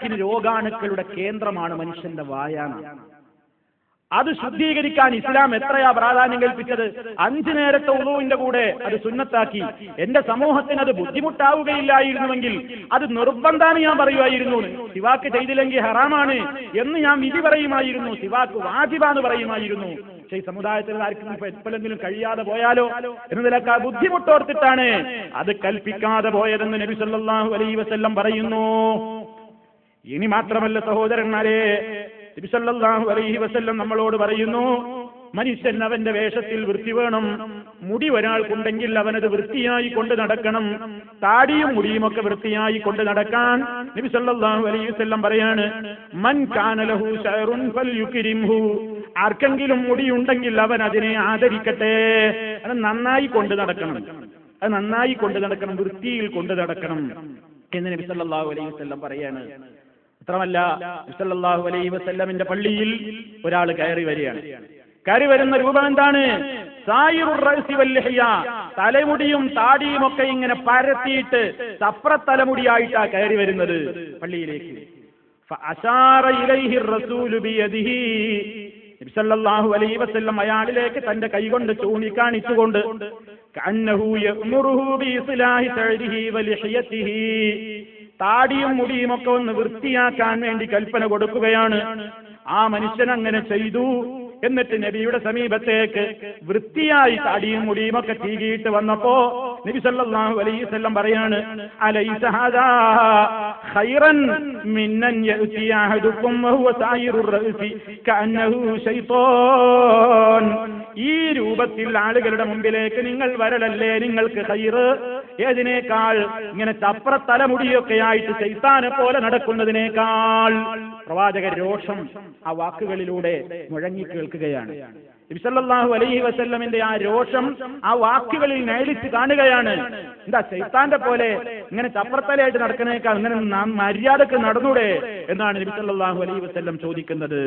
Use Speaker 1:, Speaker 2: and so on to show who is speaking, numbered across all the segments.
Speaker 1: ലക്ഷക്കണക്കിന് രോഗാണുക്കളുടെ കേന്ദ്രമാണ് മനുഷ്യന്റെ വായാണ. അത് ശുദ്ധീകരിക്കാൻ ഇസ്ലാം എത്രയാ പ്രാധാന്യം കൽപ്പിച്ചത്. 5 നേരത്തെ ഉളൂവിന്റെ കൂടെ അത് സുന്നത്താക്കി. എന്റെ സമൂഹത്തിന് അത് ബുദ്ധിമുട്ടാവുകയില്ലായിരുന്നുവെങ്കിൽ അത് നിർബന്ധാണ് ഞാൻ പറയുമായിരുന്നു. സിവാക്ക് ചെയ്തില്ലെങ്കിൽ ഹറാമാണ് എന്ന് ഞാൻ വിധി പറയുമായിരുന്നു. സിവാക്ക് വാജിബാന്ന് പറയുമായിരുന്നു. പക്ഷേ ഈ സമുദായത്തിൽ ആർക്കും എപ്പോഴെങ്കിലും കഴിയാതെ പോയാലോ എന്നതിലൊക്കെ ബുദ്ധിമുട്ടോർത്തിട്ടാണ് അത് കൽപ്പിക്കാതെ പോയതെന്ന് നബി സല്ലല്ലാഹു അലൈഹി വസല്ലം പറയുന്നു. ഇനി മാത്രമല്ല സഹോദരന്മാരെ, നബി സല്ലല്ലാഹു അലൈഹി വസല്ലം നമ്മളോട് പറയുന്നു, മനുഷ്യൻ അവന്റെ വേഷത്തിൽ വൃത്തി വേണം. മുടി ഒരാൾക്കുണ്ടെങ്കിൽ അവനത് വൃത്തിയായി കൊണ്ട് നടക്കണം. താടിയും മുടിയും ഒക്കെ വൃത്തിയായി കൊണ്ട് നടക്കാൻ നബി സല്ലല്ലാഹു അലൈഹി വസല്ലം പറയാണ്, മൻ കാന ലഹു ശഅറുൻ ഫൽയുക്രിംഹു. ആർക്കെങ്കിലും മുടിയുണ്ടെങ്കിൽ അവൻ അതിനെ ആദരിക്കട്ടെ. അത് നന്നായി കൊണ്ട് നടക്കണം, അത് നന്നായി കൊണ്ട് നടക്കണം, വൃത്തിയിൽ കൊണ്ട് നടക്കണം എന്ന് നബി സല്ലല്ലാഹു അലൈഹി വസല്ലം പറയാണ്. മാത്രമല്ല നബി സല്ലല്ലാഹു അലൈഹി വസല്ലമിന്റെ പള്ളിയിൽ ഒരാൾ കയറി വരികയാണ്. കയറി വരുന്ന രൂപം എന്താണ്? സായിറുർ റഅസി വൽ ലിഹ്യ, തലമുടിയും താടിയും ഒക്കെ ഇങ്ങനെ പരത്തിയിട്ട് തലമുടിയായിട്ടാ കയറി വരുന്നത് പള്ളിയിലേക്ക്. ഫഅശാറ ഇലൈഹി റസൂലു ബിയദിഹി, നബി സല്ലല്ലാഹു അലൈഹി വസല്ലം അയാളിലേക്ക് തന്റെ കൈകൊണ്ട് ചൂണ്ടിക്കാണിച്ചുകൊണ്ട് കഅന്നഹു യഅ്മുറുഹു ബിഇസ്ലാഹി ശഅരിഹി വലിഹ്യതിഹി, താടിയും മുടിയും ഒക്കെ ഒന്ന് വൃത്തിയാക്കാൻ വേണ്ടി കൽപ്പന കൊടുക്കുകയാണ്. ആ മനുഷ്യൻ അങ്ങനെ ചെയ്തു. എന്നിട്ട് നബിയുടെ സമീപത്തേക്ക് വൃത്തിയായി താടിയും മുടിയും ഒക്കെ തീകിയിട്ട് വന്നപ്പോ നബി സല്ലല്ലാഹു അലൈഹി വസല്ലം പറയാണ്, അലൈസ ഹാദാ ഖൈറൻ മിന്നൻ യഅതി അഹദുകും വഹുവ സായിറുർ റഅസി കഅന്നഹു ശൈത്താൻ. ഈ രൂപത്തിൽ ആളുകളുടെ മുമ്പിലേക്ക് നിങ്ങൾ വരലല്ലേ നിങ്ങൾക്ക് ഖൈറ്? ഏതിനേക്കാൾ ഇങ്ങനെ തലമുടിയൊക്കെ ആയിട്ട് ശൈത്താനെ പോലെ നടക്കുന്നതിനേക്കാൾ. പ്രവാചക രോഷം ആ വാക്കുകളിലൂടെ മുഴങ്ങി കേൾക്കുകയാണ്. നബി സല്ലല്ലാഹു അലൈഹി വസല്ലമിന്റെ ആ രോഷം ആ വാക്കുകളിൽ നേരിട്ട് കാണുകയാണ്. എന്താ ശൈത്താന്റെ പോലെ ഇങ്ങനെ ചപ്രത്തലയായിട്ട് നടക്കുന്നേക്കാൾ ഇങ്ങനെ മര്യാദക്ക് നടന്നൂടെ എന്നാണ് നബി സല്ലല്ലാഹു അലൈഹി വസല്ലം ചോദിക്കുന്നത്.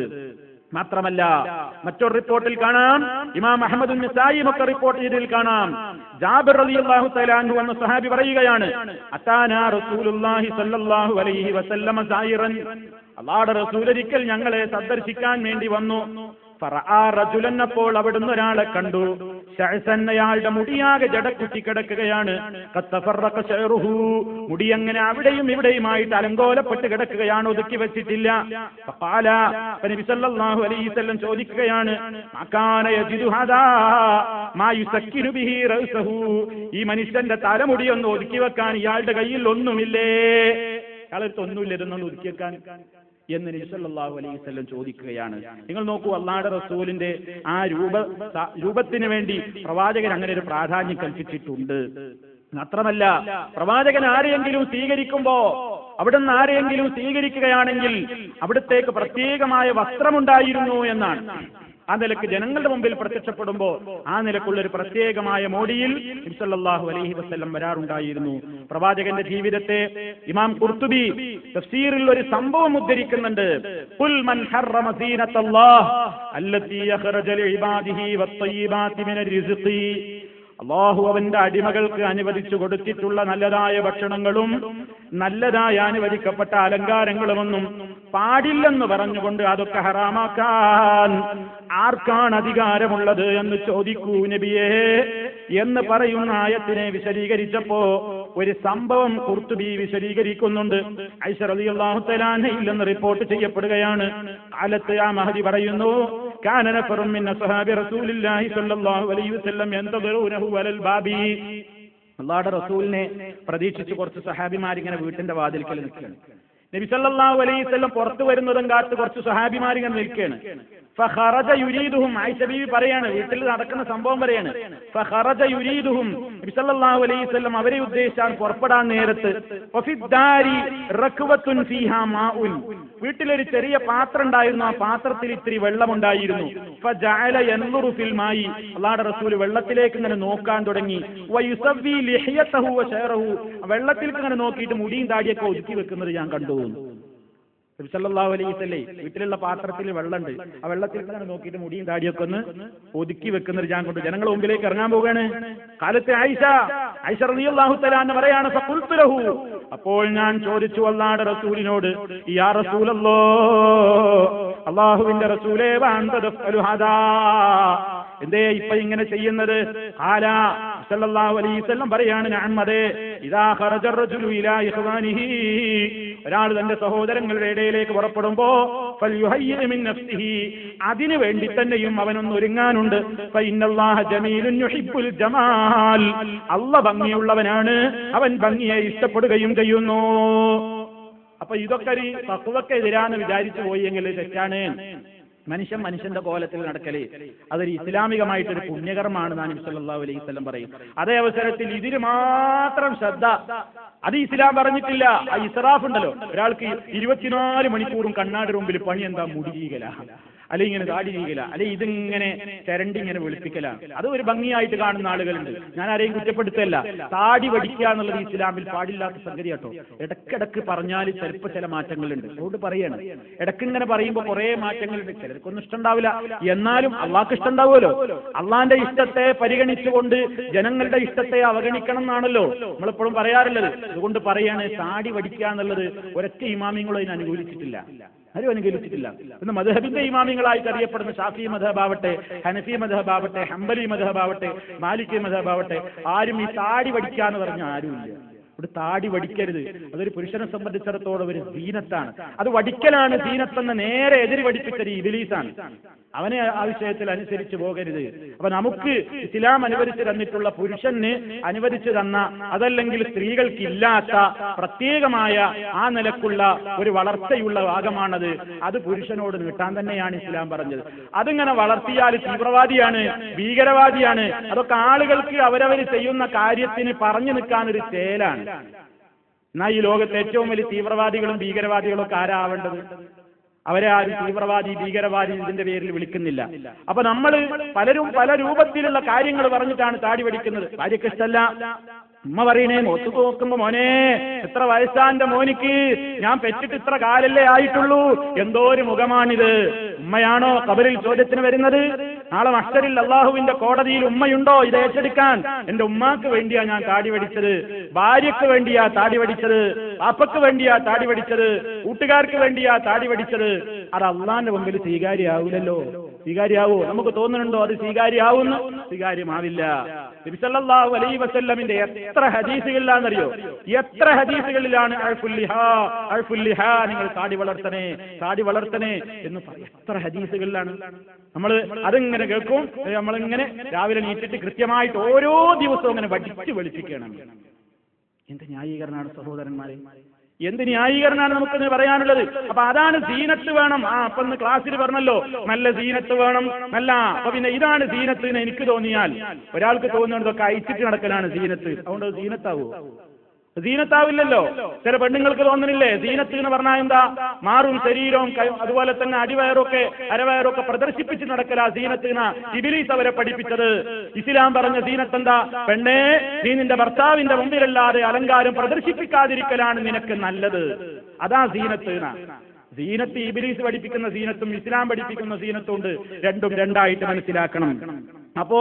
Speaker 1: മാത്രമല്ല മറ്റൊരു റിപ്പോർട്ടിൽ കാണാം, ഇമാം അഹ്മദ് നസായിയും ഒക്കെ റിപ്പോർട്ട് ചെയ്തതിൽ കാണാം, ജാബിർ റളിയല്ലാഹു തആല അൻഹു എന്ന സഹാബി പറയുകയാണ്, അതാനാ റസൂലുള്ളാഹി സ്വല്ലല്ലാഹു അലൈഹി വസല്ലമ സായിറൻ, അല്ലാഹുവിന്റെ റസൂൽ ഒരിക്കൽ ഞങ്ങളെ സന്ദർശിക്കാൻ വേണ്ടി വന്നു. ഫറആ റജുലൻ, അപ്പോൾ അവിടുന്ന് ഒരാളെ കണ്ടു. ശഅസൻ, അയാളുടെ മുടിയാകെ ജടകുത്തി കിടക്കുകയാണ്. ഖത്തഫറഖ ശഅറുഹു, മുടി അങ്ങനെ അവിടെയും ഇവിടെയുമായിട്ട് അലങ്കോലപ്പെട്ട് കിടക്കുകയാണ്, ഒതുക്കി വെച്ചിട്ടില്ല. ഫഖാല, നബി സല്ലല്ലാഹു അലൈഹി വസല്ലം ചോദിക്കുകയാണ്, മകാന യജിദു ഹാദാ മാ യുസക്കിനു ബിഹി റഅസഹു, ഈ മനുഷ്യന്റെ തലമുടി ഒന്ന് ഒതുക്കി വെക്കാൻ ഇയാളുടെ കയ്യിൽ ഒന്നുമില്ലേ? അയാളടുത്ത് ഒന്നുമില്ല ഇതൊന്നും ഒതുക്കി വെക്കാൻ എന്ന് നബി സല്ലല്ലാഹു അലൈഹി വസല്ലം ചോദിക്കുകയാണ്. നിങ്ങൾ നോക്കൂ, അല്ലാഹുവിന്റെ റസൂലിന്റെ ആ രൂപത്തിന് വേണ്ടി പ്രവാചകൻ അങ്ങനെ ഒരു പ്രാധാന്യം കൽപ്പിച്ചിട്ടുണ്ട്. മാത്രമല്ല പ്രവാചകൻ ആരെയെങ്കിലും സ്വീകരിക്കുമ്പോ, അവിടുന്ന് ആരെയെങ്കിലും സ്വീകരിക്കുകയാണെങ്കിൽ അവിടത്തേക്ക് പ്രത്യേകമായ വസ്ത്രമുണ്ടായിരുന്നു എന്നാണ്. ആ നിലക്ക് ജനങ്ങളുടെ മുമ്പിൽ പ്രത്യക്ഷപ്പെടുമ്പോ ആ നിലക്കുള്ള ഒരു പ്രത്യേകമായ മോഡിയിൽ നബി സല്ലല്ലാഹു അലൈഹി വസല്ലം വരാറുണ്ടായിരുന്നു. പ്രവാചകന്റെ ജീവിതത്തെ ഇമാം ഖുർത്തുബി തഫ്സീറിൽ ഒരു സംഭവം ഉദ്ധരിക്കുന്നുണ്ട്. ഖുൽ മൻ ഹറമ സീനത്തല്ലാഹ് അല്ലതി യഖറജ ലിഇബാദിഹി വത്തയ്യിബാതി മിനർ റിസ്ഖി, അല്ലാഹു അവന്റെ അടിമകൾക്ക് അനുവദിച്ചു കൊടുത്തിട്ടുള്ള നല്ലതായ ഭക്ഷണങ്ങളും നല്ലതായി അനുവദിക്കപ്പെട്ട അലങ്കാരങ്ങളുമൊന്നും പാടില്ലെന്ന് പറഞ്ഞുകൊണ്ട് അതൊക്കെ ഹറാമാക്കാൻ ആർക്കാണ് അധികാരമുള്ളത് എന്ന് ചോദിക്കൂ നബിയേ എന്ന് പറയുന്ന ആയത്തിനെ വിശദീകരിച്ചപ്പോ ഒരു സംഭവം ഖുർത്തുബി വിശദീകരിക്കുന്നുണ്ട്. ആയിഷ റളിയല്ലാഹു തആല അൻഹയിൽ നിന്ന് റിപ്പോർട്ട് ചെയ്യപ്പെടുകയാണ്. കാലത്ത് ആ മഹദി പറയുന്നു, കാന നഫറും മിൻ അസ്ഹാബി റസൂലില്ലാഹി സ്വല്ലല്ലാഹു അലൈഹി വസല്ലം യന്തദിറൂനഹു അലൽ ബാബി, അല്ലാഹുവിന്റെ റസൂലിനെ പ്രതീക്ഷിച്ച് കുറച്ച് സഹാബിമാർ ഇങ്ങനെ വീട്ടിന്റെ വാതിൽക്കൽ നിൽക്കുകയാണ്. നബി സല്ലല്ലാഹു അലൈഹി വസല്ലം പുറത്തു വരുന്നതും കാത്ത് കുറച്ച് സഹാബിമാർ ഇങ്ങനെ നിൽക്കുകയാണ്. ഫഖറജ യുരീദുഹും, ആയിഷ ബീവി പറയാണ്, വീട്ടിൽ നടക്കുന്ന സംഭവം പറയാണ്. ഫഖറജ യുരീദുഹും, നബി സല്ലല്ലാഹു അലൈഹി വസല്ലം അവരെ ഉദ്ദേശിച്ചാൽ പുറപ്പെടാൻ നേരത്ത് വഫിദ്ദാരി റക്വത്തുൻ ഫീഹാ മാഉൻ, വീട്ടിലൊരു ചെറിയ പാത്രം ഉണ്ടായിരുന്നു, ആ പാത്രത്തിൽ ഇത്തിരി വെള്ളമുണ്ടായിരുന്നു. ഫജഅല യൻദുറു ഫിൽ മായി, അല്ലാഹുവിന്റെ റസൂൽ വെള്ളത്തിലേക്ക് ഇങ്ങനെ നോക്കാൻ തുടങ്ങി. വയുസവ്വി ലിഹ്യതഹു വശഅറഹു, വെള്ളത്തിലേക്ക് ഇങ്ങനെ നോക്കിയിട്ട് മുടിയും താടിയൊക്കെ ഒതുക്കി വെക്കുന്നത് ഞാൻ കണ്ടു. നബി സല്ലല്ലാഹു അലൈഹി വസല്ലം വീട്ടിലുള്ള പാത്രത്തിൽ വെള്ളമുണ്ട്, ആ വെള്ളത്തിൽ ഇങ്ങനെ നോക്കിയിട്ട് മുടിയും താടിയൊക്കെ ഒന്ന് ഒതുക്കി വെക്കുന്നൊരു ഞാൻ കൊണ്ട് ജനങ്ങളുടെ മുമ്പിലേക്ക് ഇറങ്ങാൻ പോവുകയാണ്. കാലത്തെ ആയിഷ റളിയല്ലാഹു തആല അൻഹ പറയാണ്, ഫഖുൽതു ലഹു, അപ്പോൾ ഞാൻ ചോദിച്ചു അല്ലാഹുവിന്റെ റസൂലിനോട്, യാ റസൂലല്ലാഹ്, അല്ലാഹുവിന്റെ റസൂലേ, വഅൻത തഫ്അലു ഹാദാ, എന്തേ ഇപ്പൊ ഇങ്ങനെ ചെയ്യുന്നത്? ഖാല സല്ലല്ലാഹു അലൈഹി വസല്ലം പറയാണ്, നഅം, അതെ, ഇദാ ഖറജ റജുലു ഇലാ ഇഖ്വാനിഹി, ഒരാൾ തന്റെ സഹോദരങ്ങളുടെ ഇടയിലേക്ക് പുറപ്പെടുമ്പോ ഫൽയുഹയ്യി മിൻ നഫ്സിഹി, അതിനു വേണ്ടി തന്നെയും അവനൊന്ന് ഒരുങ്ങാനുണ്ട്. ഫഇന്നല്ലാഹ ജമീലുൻ യുഹിബ്ബുൽ ജമാൽ, അല്ലാഹ് ഭംഗിയുള്ളവനാണ്, അവൻ ഭംഗിയെ ഇഷ്ടപ്പെടുകയും ചെയ്യുന്നു. അപ്പൊ ഇതൊക്കെ ഒരു തഖ്വക്ക് എതിരാന്ന് വിചാരിച്ചു പോയി എങ്കിൽ തെറ്റാണ്. മനുഷ്യന്റെ കോലത്തിൽ നടക്കല് അതൊരു ഇസ്ലാമികമായിട്ടൊരു പുണ്യകർമ്മമാണ് നബി സല്ലല്ലാഹു അലൈഹി വസല്ലം പറയും. അതേ അവസരത്തിൽ ഇതിന് മാത്രം ശ്രദ്ധ അത് ഇസ്ലാം പറഞ്ഞിട്ടില്ല. ആ ഇസ്റാഫ് ഉണ്ടല്ലോ, ഒരാൾക്ക് 24 മണിക്കൂറും കണ്ണാടി മുമ്പിൽ പണി എന്താ, മുടി ചീകല, അല്ലെ ഇങ്ങനെ താടി ചീകല, അല്ലെ ഇതിങ്ങനെ ചരണ്ടി ഇങ്ങനെ വെളുപ്പിക്കലാണ്. അത് ഒരു ഭംഗിയായിട്ട് കാണുന്ന ആളുകളുണ്ട്. ഞാൻ ആരെയും കുറ്റപ്പെടുത്തല്ല. താടി വടിക്കുക എന്നുള്ളത് ഇസ്ലാമിൽ പാടില്ലാത്ത സംഗതി കേട്ടോ. ഇടക്കിടക്ക് പറഞ്ഞാൽ ചിലപ്പോൾ ചില മാറ്റങ്ങളുണ്ട്. അതുകൊണ്ട് പറയണം, ഇടക്ക് ഇങ്ങനെ പറയുമ്പോൾ കുറെ മാറ്റങ്ങളുണ്ട്. ചിലർക്കൊന്നും ഇഷ്ടമുണ്ടാവില്ല, എന്നാലും അള്ളാഹ്ക്ക് ഇഷ്ടമുണ്ടാവുമല്ലോ. അള്ളാന്റെ ഇഷ്ടത്തെ പരിഗണിച്ചുകൊണ്ട് ജനങ്ങളുടെ ഇഷ്ടത്തെ അവഗണിക്കണം എന്നാണല്ലോ നമ്മളെപ്പോഴും പറയാറുള്ളത്. അതുകൊണ്ട് പറയാണ്, താടി വടിക്കുക എന്നുള്ളത് ഒരൊറ്റ ഇമാമിങ്ങളും അതിന് അനുകൂലിച്ചിട്ടില്ല, ആരും അനുകൂലിച്ചിട്ടില്ല. ഇന്ന് മദ്ഹബിന്റെ ഇമാമിങ്ങളായിട്ട് അറിയപ്പെടുന്ന ഷാഫി മദ്ഹബാവട്ടെ, ഹനഫി മദ്ഹബാവട്ടെ, ഹംബലി മദ്ഹബാവട്ടെ, മാലിക്കി മദ്ഹബാവട്ടെ, ആരും ഈ താടി വടിക്കുക എന്ന് പറഞ്ഞ ആരുമില്ല. ഇവിടെ താടി വടിക്കരുത്, അതൊരു പുരുഷനെ സംബന്ധിച്ചിടത്തോളം ഒരു സീനത്താണ്. അത് വടിക്കലാണ് സീനത്തെന്ന് നേരെ എതിര് പഠിപ്പിച്ചത് ഇബ്ലീസാണ്. അവനെ ആ വിഷയത്തിൽ അനുസരിച്ച് പോകരുത്. അപ്പൊ നമുക്ക് ഇസ്ലാം അനുവദിച്ചു തന്നിട്ടുള്ള, പുരുഷന് അനുവദിച്ചു തന്ന, അതല്ലെങ്കിൽ സ്ത്രീകൾക്കില്ലാത്ത പ്രത്യേകമായ ആ നിലക്കുള്ള ഒരു വളർച്ചയുള്ള ഭാഗമാണത്. അത് പുരുഷനോട് നീട്ടാൻ തന്നെയാണ് ഇസ്ലാം പറഞ്ഞത്. അതിങ്ങനെ വളർത്തിയാൽ തീവ്രവാദിയാണ്, ഭീകരവാദിയാണ്. അതൊക്കെ ആളുകൾക്ക് അവരവർ ചെയ്യുന്ന കാര്യത്തിന് പറഞ്ഞു നിൽക്കാനൊരു ചേലാണ്. എന്നാൽ ഈ ലോകത്തെ ഏറ്റവും വലിയ തീവ്രവാദികളും ഭീകരവാദികളും ഒക്കെ ആരാവേണ്ടത്? അവരെ ആരും തീവ്രവാദി ഭീകരവാദി ഇതിന്റെ പേരിൽ വിളിക്കുന്നില്ല. അപ്പൊ നമ്മൾ പലരും പല രൂപത്തിലുള്ള കാര്യങ്ങൾ പറഞ്ഞിട്ടാണ് താടി വടിക്കുന്നത്. ഭാര്യക്ക് ഇഷ്ടമല്ല, ഉമ്മ പറയണേ, ഒത്തു നോക്കുമ്പോ, മോനെ എത്ര വയസ്സാന്റെ മോനിക്ക്, ഞാൻ പെറ്റിട്ട് ഇത്ര കാലല്ലേ ആയിട്ടുള്ളൂ, എന്തോ ഒരു മുഖമാണിത്. ഉമ്മയാണോ ഖബറിൽ ചോദ്യത്തിന് വരുന്നത്? നാളെ മഹ്ശറിൽ അള്ളാഹുവിന്റെ കോടതിയിൽ ഉമ്മയുണ്ടോ ഇത് ഏറ്റെടുക്കാൻ? എന്റെ ഉമ്മാക്ക് വേണ്ടിയാ ഞാൻ താടി വടിച്ചത്, ഭാര്യക്ക് വേണ്ടിയാ താടി വടിച്ചത്, പാപ്പക്ക് വേണ്ടിയാ താടി വടിച്ചത്, കൂട്ടുകാർക്ക് വേണ്ടിയാ താടി വടിച്ചത്. അത് അള്ളാന്റെ മുമ്പിൽ സ്വീകാര്യാവൂലല്ലോ. സ്വീകാര്യാവോ? നമുക്ക് തോന്നുന്നുണ്ടോ അത് സ്വീകാര്യാവുന്നു? സ്വീകാര്യമാവില്ല. നബി സല്ലല്ലാഹു അലൈഹി വസല്ലമിന്റെ എത്ര ഹദീസുകളിലാണെന്നറിയോ? എത്ര ഹദീസുകളിലാണ് അൽഫുല്ലിഹാ, നിങ്ങൾ താടി വളർത്തണേ, താടി വളർത്തണേ എന്ന് പറയും. എത്ര ഹദീസുകളിലാണ്. നമ്മൾ അതിങ്ങനെ കേൾക്കും. നമ്മളിങ്ങനെ രാവിലെ നീറ്റിട്ട് കൃത്യമായിട്ട് ഓരോ ദിവസവും അങ്ങനെ വടിച്ച് വെളുപ്പിക്കണം. എന്ത് ന്യായീകരണമാണ് സഹോദരന്മാരെ, എന്ത് ന്യായീകരണമാണ് നമുക്കിന്ന് പറയാനുള്ളത്? അപ്പൊ അതാണ് സീനത്ത് വേണം. അപ്പൊ ഇന്ന് ക്ലാസ്സിൽ പറഞ്ഞല്ലോ, നല്ല സീനത്ത് വേണം, നല്ല. അപ്പൊ പിന്നെ ഇതാണ് സീനത്ത് എന്ന് എനിക്ക് തോന്നിയാൽ, ഒരാൾക്ക് തോന്നുന്നതൊക്കെ അയച്ചിട്ട് നടക്കലാണ് സീനത്ത്. അതുകൊണ്ട് സീനത്താവോ? സീനത്താവില്ലല്ലോ. ചില പെണ്ണുങ്ങൾക്ക് തോന്നുന്നില്ലേ സീനത്ത് എന്ന് പറഞ്ഞാൽ എന്താ? മാറും ശരീരവും അതുപോലെ തന്നെ അടിവയറൊക്കെ അരവയറൊക്കെ പ്രദർശിപ്പിച്ച് നടക്കലാ സീനത്ത് എന്നാ ഇബ്ലീസ് അവരെ പഠിപ്പിച്ചത്. ഇസ്ലാം പറഞ്ഞ സീനത്ത് എന്താ? പെണ്ണേ, നീ നിന്റെ ഭർത്താവിന്റെ മുമ്പിലല്ലാതെ അലങ്കാരം പ്രദർശിപ്പിക്കാതിരിക്കലാണ് നിനക്ക് നല്ലത്. അതാ സീനത്ത് എന്നാ. സീനത്ത് ഇബ്ലീസ് പഠിപ്പിക്കുന്ന സീനത്തും ഇസ്ലാം പഠിപ്പിക്കുന്ന സീനത്തുണ്ട്. രണ്ടും രണ്ടായിട്ട് മനസ്സിലാക്കണം. അപ്പോ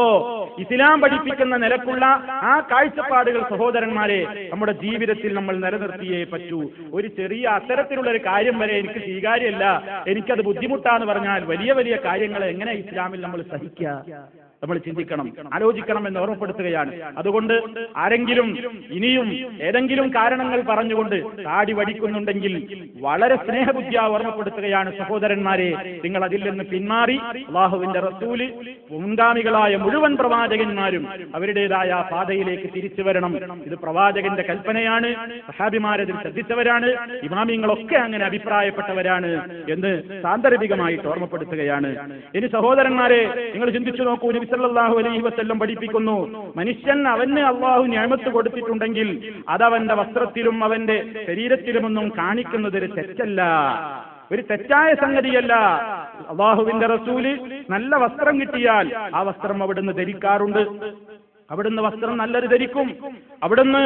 Speaker 1: ഇസ്ലാം പഠിപ്പിക്കുന്ന നിലക്കുള്ള ആ കാഴ്ചപ്പാടുകൾ സഹോദരന്മാരെ നമ്മുടെ ജീവിതത്തിൽ നമ്മൾ നിലനിർത്തിയേ പറ്റൂ. ഒരു ചെറിയ അത്തരത്തിലുള്ള ഒരു കാര്യം വരെ എനിക്ക് സ്വീകാര്യമല്ല, എനിക്കത് ബുദ്ധിമുട്ടാന്ന് പറഞ്ഞാൽ വലിയ വലിയ കാര്യങ്ങൾ എങ്ങനെ ഇസ്ലാമിൽ നമ്മൾ സഹിക്കുക? നമ്മൾ ചിന്തിക്കണം, ആലോചിക്കണം എന്ന് ഓർമ്മപ്പെടുത്തുകയാണ്. അതുകൊണ്ട് ആരെങ്കിലും ഇനിയും ഏതെങ്കിലും കാരണങ്ങൾ പറഞ്ഞുകൊണ്ട് താടി വടിക്കുന്നുണ്ടെങ്കിൽ വളരെ സ്നേഹബുദ്ധിയാ ഓർമ്മപ്പെടുത്തുകയാണ് സഹോദരന്മാരെ, നിങ്ങൾ അതിൽ നിന്ന് പിന്മാറി അല്ലാഹുവിന്റെ റസൂല്, മുൻഗാമികളായ മുഴുവൻ പ്രവാചകന്മാരും അവരുടേതായ പാതയിലേക്ക് തിരിച്ചു വരണം. ഇത് പ്രവാചകന്റെ കൽപ്പനയാണ്. സഹാബിമാരതിൽ ശ്രദ്ധിച്ചവരാണ്, ഇമാമിങ്ങളൊക്കെ അങ്ങനെ അഭിപ്രായപ്പെട്ടവരാണ് എന്ന് സാന്ദർഭികമായിട്ട് ഓർമ്മപ്പെടുത്തുകയാണ്. ഇനി സഹോദരന്മാരെ, നിങ്ങൾ ചിന്തിച്ചു നോക്കൂ. നബി സല്ലല്ലാഹു അലൈഹി വസല്ലം പഠിപ്പിക്കുന്നു, മനുഷ്യൻ അവന് അള്ളാഹു നിഅമത്ത് കൊടുത്തിട്ടുണ്ടെങ്കിൽ അതവന്റെ വസ്ത്രത്തിലും അവന്റെ ശരീരത്തിലുമൊന്നും കാണിക്കുന്നത് ഒരു തെറ്റല്ല, ഒരു തെറ്റായ സംഗതിയല്ല. അള്ളാഹുവിന്റെ റസൂല് നല്ല വസ്ത്രം കിട്ടിയാൽ ആ വസ്ത്രം അവിടുന്ന് ധരിക്കാറുണ്ട്. അവിടുന്ന് വസ്ത്രം നല്ലത് ധരിക്കും. അവിടുന്ന്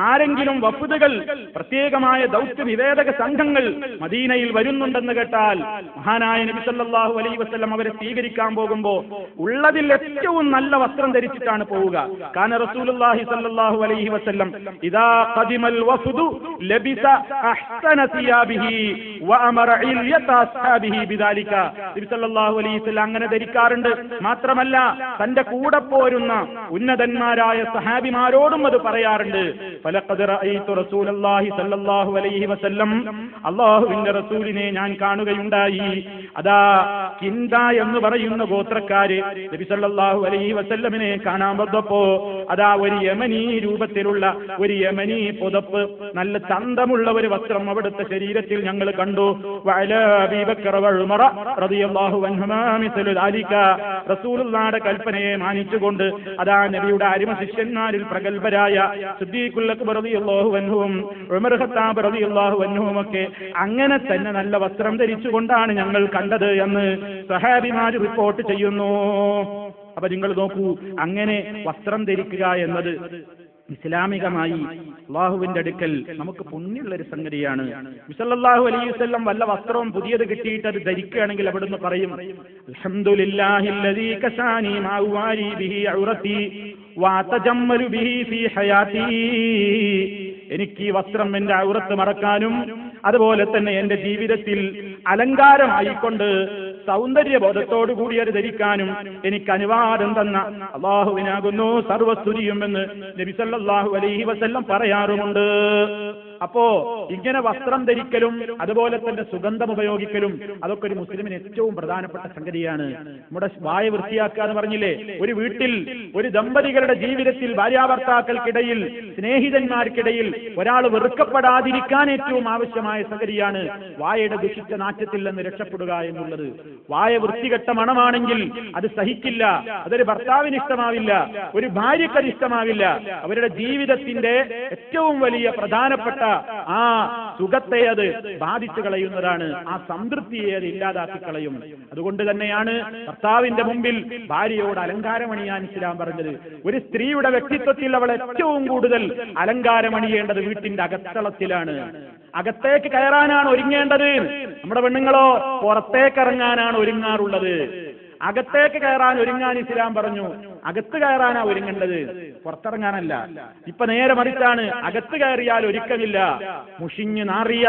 Speaker 1: ആരെങ്കിലും വഫുദുകൾ, പ്രത്യേകമായ ദൗത്യ നിവേദക സംഘങ്ങൾ മദീനയിൽ വരുന്നുണ്ടെന്ന് കേട്ടാൽ മഹാനായ നബി സല്ലല്ലാഹു അലൈഹി വസല്ലം അവരെ സ്വീകരിക്കാൻ പോകുമ്പോൾ ഉള്ളതിൽ ഏറ്റവും നല്ല വസ്ത്രം ധരിച്ചിട്ടാണ് പോവുക. കാന റസൂലുള്ളാഹി സല്ലല്ലാഹു അലൈഹി വസല്ലം ഇദാ ഖദിമൽ വഫ്ദു ലബിസ അഹ്സന സിയാബിഹി വഅമറ ഇൽയത അസ്ഹാബിഹി ബിദാലിക. നബി സല്ലല്ലാഹു അലൈഹി വസല്ലം അങ്ങനെ ധരിക്കാറുണ്ട്. മാത്രമല്ല തന്റെ കൂടെ പോരുന്ന ഉന്നതന്മാരായ സഹാബിമാരോടും അത് പറയാറുണ്ട്. ഫലഖദ് റഅയ്തു റസൂലല്ലാഹി സല്ലല്ലാഹു അലൈഹി വസല്ലം, അല്ലാഹുവിന്റെ റസൂലിനെ ഞാൻ കാണുകയുണ്ടായി. അതാ കിന്ദ എന്ന് പറയുന്ന ഗോത്രക്കാര് നബി സല്ലല്ലാഹു അലൈഹി വസല്ലമിനെ കാണാൻ വന്നപ്പോ അതാ ഒരു യമനി രൂപത്തിലുള്ള ഒരു യമനി പുതപ്പ്, നല്ല ചന്തമുള്ള ഒരു വസ്ത്രം അവിടുത്തെ ശരീരത്തിൽ ഞങ്ങൾ കണ്ടു. വഅലാ അബീ ബക്കർ വഉമർ റളിയല്ലാഹു അൻഹുമാ മിസ്ലു ദാലിക. റസൂലുള്ളാഹിയുടെ കൽപ്പനയെ മാനിച്ചുകൊണ്ട് അതാ നബിയുടെ അരിമ ശിഷ്യന്മാരിൽ പ്രഗൽഭരായ സിദ്ദീഖുൽ അക്ബർ റളിയല്ലാഹു അൻഹുവും ഉമർ ഖത്താബ് റളിയല്ലാഹു അൻഹുമൊക്കെ അങ്ങനെ തന്നെ നല്ല വസ്ത്രം ധരിച്ചുകൊണ്ടാണ് ഞങ്ങൾ കണ്ടത് എന്ന് സഹാബിമാർ റിപ്പോർട്ട് ചെയ്യുന്നു. അപ്പൊ നിങ്ങൾ നോക്കൂ, അങ്ങനെ വസ്ത്രം ധരിക്കുക എന്നത് ഇസ്ലാമികമായി അള്ളാഹുവിന്റെ അടുക്കൽ നമുക്ക് പുണ്യമുള്ള ഒരു സംഗതിയാണ്. സല്ലല്ലാഹു അലൈഹി വസല്ലം വല്ല വസ്ത്രവും പുതിയത് കിട്ടിയിട്ട് അത് ധരിക്കുകയാണെങ്കിൽ അവിടുന്ന് പറയും, അൽഹംദുലില്ലാഹില്ലദീ കസാനി മാ ഉവാരി ബിഹി ഔറതി വഅതജമ്മലു ബിഹി ഫീ ഹയാതി. എനിക്ക് ഈ വസ്ത്രം എന്റെ ഔറത്ത് മറക്കാനും അതുപോലെ തന്നെ എന്റെ ജീവിതത്തിൽ അലങ്കാരമായിക്കൊണ്ട് സൗന്ദര്യബോധത്തോടു കൂടി അത് ധരിക്കാനും എനിക്ക് അനുവാദം തന്ന അല്ലാഹുവിനാകുന്നു സർവസ്തുതിയും എന്ന് നബി സല്ലല്ലാഹു അലൈഹി വസല്ലം പറയാറുമുണ്ട്. അപ്പോ ഇങ്ങനെ വസ്ത്രം ധരിക്കലും അതുപോലെ തന്നെ സുഗന്ധം ഉപയോഗിക്കലും അതൊക്കെ ഒരു മുസ്ലിമിന് ഏറ്റവും പ്രധാനപ്പെട്ട സംഗതിയാണ്. നമ്മുടെ വായ വൃത്തിയാക്കുക എന്ന് പറഞ്ഞില്ലേ, ഒരു വീട്ടിൽ ഒരു ദമ്പതികളുടെ ജീവിതത്തിൽ ഭാര്യാഭർത്താക്കൾക്കിടയിൽ സ്നേഹിതന്മാർക്കിടയിൽ ഒരാൾ വെറുക്കപ്പെടാതിരിക്കാൻ ഏറ്റവും ആവശ്യമായ സംഗതിയാണ് വായയുടെ ദുഷിച്ച നാറ്റത്തിൽ നിന്ന് രക്ഷപ്പെടുക എന്നുള്ളത്. വായ വൃത്തികെട്ട മണമാണെങ്കിൽ അത് സഹിക്കില്ല, അതൊരു ഭർത്താവിന് ഇഷ്ടമാവില്ല, ഒരു ഭാര്യയ്ക്ക് അത് ഇഷ്ടമാവില്ല. അവരുടെ ജീവിതത്തിന്റെ ഏറ്റവും വലിയ പ്രധാനപ്പെട്ട ആ സുഖത്തെ അത് ബാധിച്ചു കളയുന്നതാണ്, ആ സംതൃപ്തിയെ അത് ഇല്ലാതാക്കി കളയും. അതുകൊണ്ട് തന്നെയാണ് ഭർത്താവിന്റെ മുമ്പിൽ ഭാര്യയോട് അലങ്കാരമണിയാൻ ഇസ്ലാം പറഞ്ഞത്. ഒരു സ്ത്രീയുടെ വ്യക്തിത്വത്തിൽ അവൾ ഏറ്റവും കൂടുതൽ അലങ്കാരമണിയേണ്ടത് വീട്ടിന്റെ അകത്തളത്തിലാണ്. അകത്തേക്ക് കയറാനാണ് ഒരുങ്ങേണ്ടത്. നമ്മുടെ പെണ്ണുങ്ങളോ പുറത്തേക്ക് ഇറങ്ങാനാണ് ഒരുങ്ങാറുള്ളത്. അകത്തേക്ക് കയറാൻ ഒരുങ്ങാൻ ഇസ്ലാം പറഞ്ഞു, അകത്ത് കയറാനാ ഒരുങ്ങേണ്ടത്, പുറത്തിറങ്ങാനല്ല. ഇപ്പൊ നേരെ മറിച്ചാണ്, അകത്ത് കയറിയാൽ ഒരുക്കമില്ല, മുഷിഞ്ഞ് നാറിയ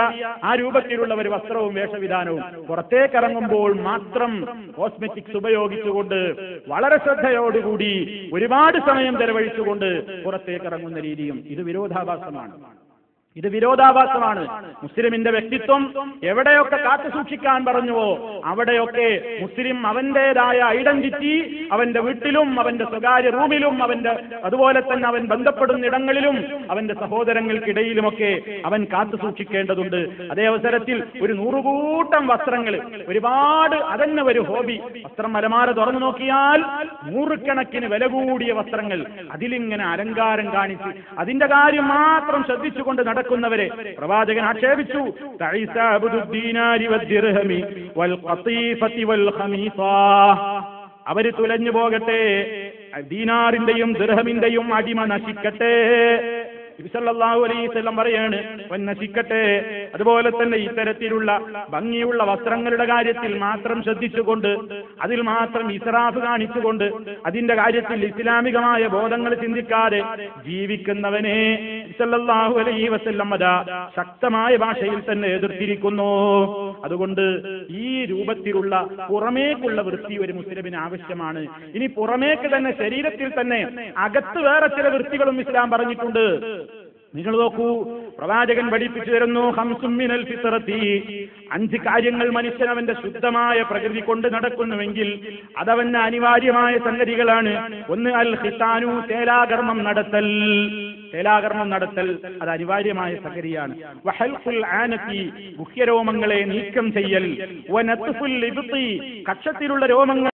Speaker 1: ആ രൂപത്തിലുള്ള ഒരു വസ്ത്രവും വേഷവിധാനവും. പുറത്തേക്കിറങ്ങുമ്പോൾ മാത്രം കോസ്മെറ്റിക്സ് ഉപയോഗിച്ചുകൊണ്ട് വളരെ ശ്രദ്ധയോടുകൂടി ഒരുപാട് സമയം ചെലവഴിച്ചുകൊണ്ട് പുറത്തേക്കിറങ്ങുന്ന രീതിയും ഇത് വിരോധാഭാസമാണ്. ഇത് വിരോധാഭാസമാണ്. മുസ്ലിമിന്റെ വ്യക്തിത്വം എവിടെയൊക്കെ കാത്തു സൂക്ഷിക്കാൻ പറഞ്ഞുവോ അവിടെയൊക്കെ മുസ്ലിം അവന്റേതായ ഐഡന്റിറ്റി അവന്റെ വീട്ടിലും അവന്റെ സ്വകാര്യ റൂമിലും അവന്റെ അതുപോലെ തന്നെ അവൻ ബന്ധപ്പെടുന്ന ഇടങ്ങളിലും അവന്റെ സഹോദരങ്ങൾക്കിടയിലുമൊക്കെ അവൻ കാത്തു സൂക്ഷിക്കേണ്ടതുണ്ട്. അതേ അവസരത്തിൽ ഒരു 100 കൂട്ടം വസ്ത്രങ്ങൾ, ഒരുപാട് അതന്നെ ഒരു ഹോബി, വസ്ത്രം അലമാര തുറന്നു നോക്കിയാൽ 100 കണക്കിന് വില കൂടിയ വസ്ത്രങ്ങൾ, അതിലിങ്ങനെ അലങ്കാരം കാണിച്ച് അതിന്റെ കാര്യം മാത്രം ശ്രദ്ധിച്ചുകൊണ്ട് നടക്കുന്നവരെ പ്രവാചകൻ ആക്ഷേപിച്ചു. അവര് തുലഞ്ഞു പോകട്ടെ, ദീനാറിന്റെയും ദിർഹമിന്റെയും അടിമ നശിക്കട്ടെ. നബി സല്ലല്ലാഹു അലൈഹി വസല്ലം പറയാണ്, വൻ നശിക്കട്ടെ. അതുപോലെ തന്നെ ഇത്തരത്തിലുള്ള ഭംഗിയുള്ള വസ്ത്രങ്ങളുടെ കാര്യത്തിൽ മാത്രം ശ്രദ്ധിച്ചുകൊണ്ട് അതിൽ മാത്രം ഇസ്രാഫ് കാണിച്ചുകൊണ്ട് അതിന്റെ കാര്യത്തിൽ ഇസ്ലാമികമായ ബോധങ്ങൾ ചിന്തിക്കാതെ ജീവിക്കുന്നവനെ സല്ലല്ലാഹു അലൈഹി വസല്ലം അതാ ശക്തമായ ഭാഷയിൽ തന്നെ എതിർത്തിരിക്കുന്നു. അതുകൊണ്ട് ഈ രൂപത്തിലുള്ള പുറമേക്കുള്ള വൃത്തി ഒരു മുസ്ലിമിന് ആവശ്യമാണ്. ഇനി പുറമേക്ക് തന്നെ ശരീരത്തിൽ തന്നെ അകത്ത് വേറെ ചില വൃത്തികളും ഇസ്ലാം പറഞ്ഞിട്ടുണ്ട്. നിങ്ങൾ നോക്കൂ, പ്രവാചകൻ പഠിപ്പിച്ചു തരുന്നു, ഖംസും മിനൽ ഫിത്രത്തി, 5 കാര്യങ്ങൾ മനുഷ്യൻ അവന്റെ ശുദ്ധമായ പ്രകൃതി കൊണ്ട് നടക്കുന്നുവെങ്കിൽ അതവന് അനിവാര്യമായ സംഗതികളാണ്. ഒന്ന് അൽ ഖിതാനു, തേലാകർമ്മം നടത്തൽ. തേലാകർമ്മം നടത്തൽ അത് അനിവാര്യമായ സംഗതിയാണ്. വഹൽഖുൽ ആനതി, ഗുഹ്യരോമങ്ങളെ നീക്കം ചെയ്യൽ. വനത്ഫുൽ ഇബ്തി, കക്ഷത്തിലുള്ള രോമങ്ങൾ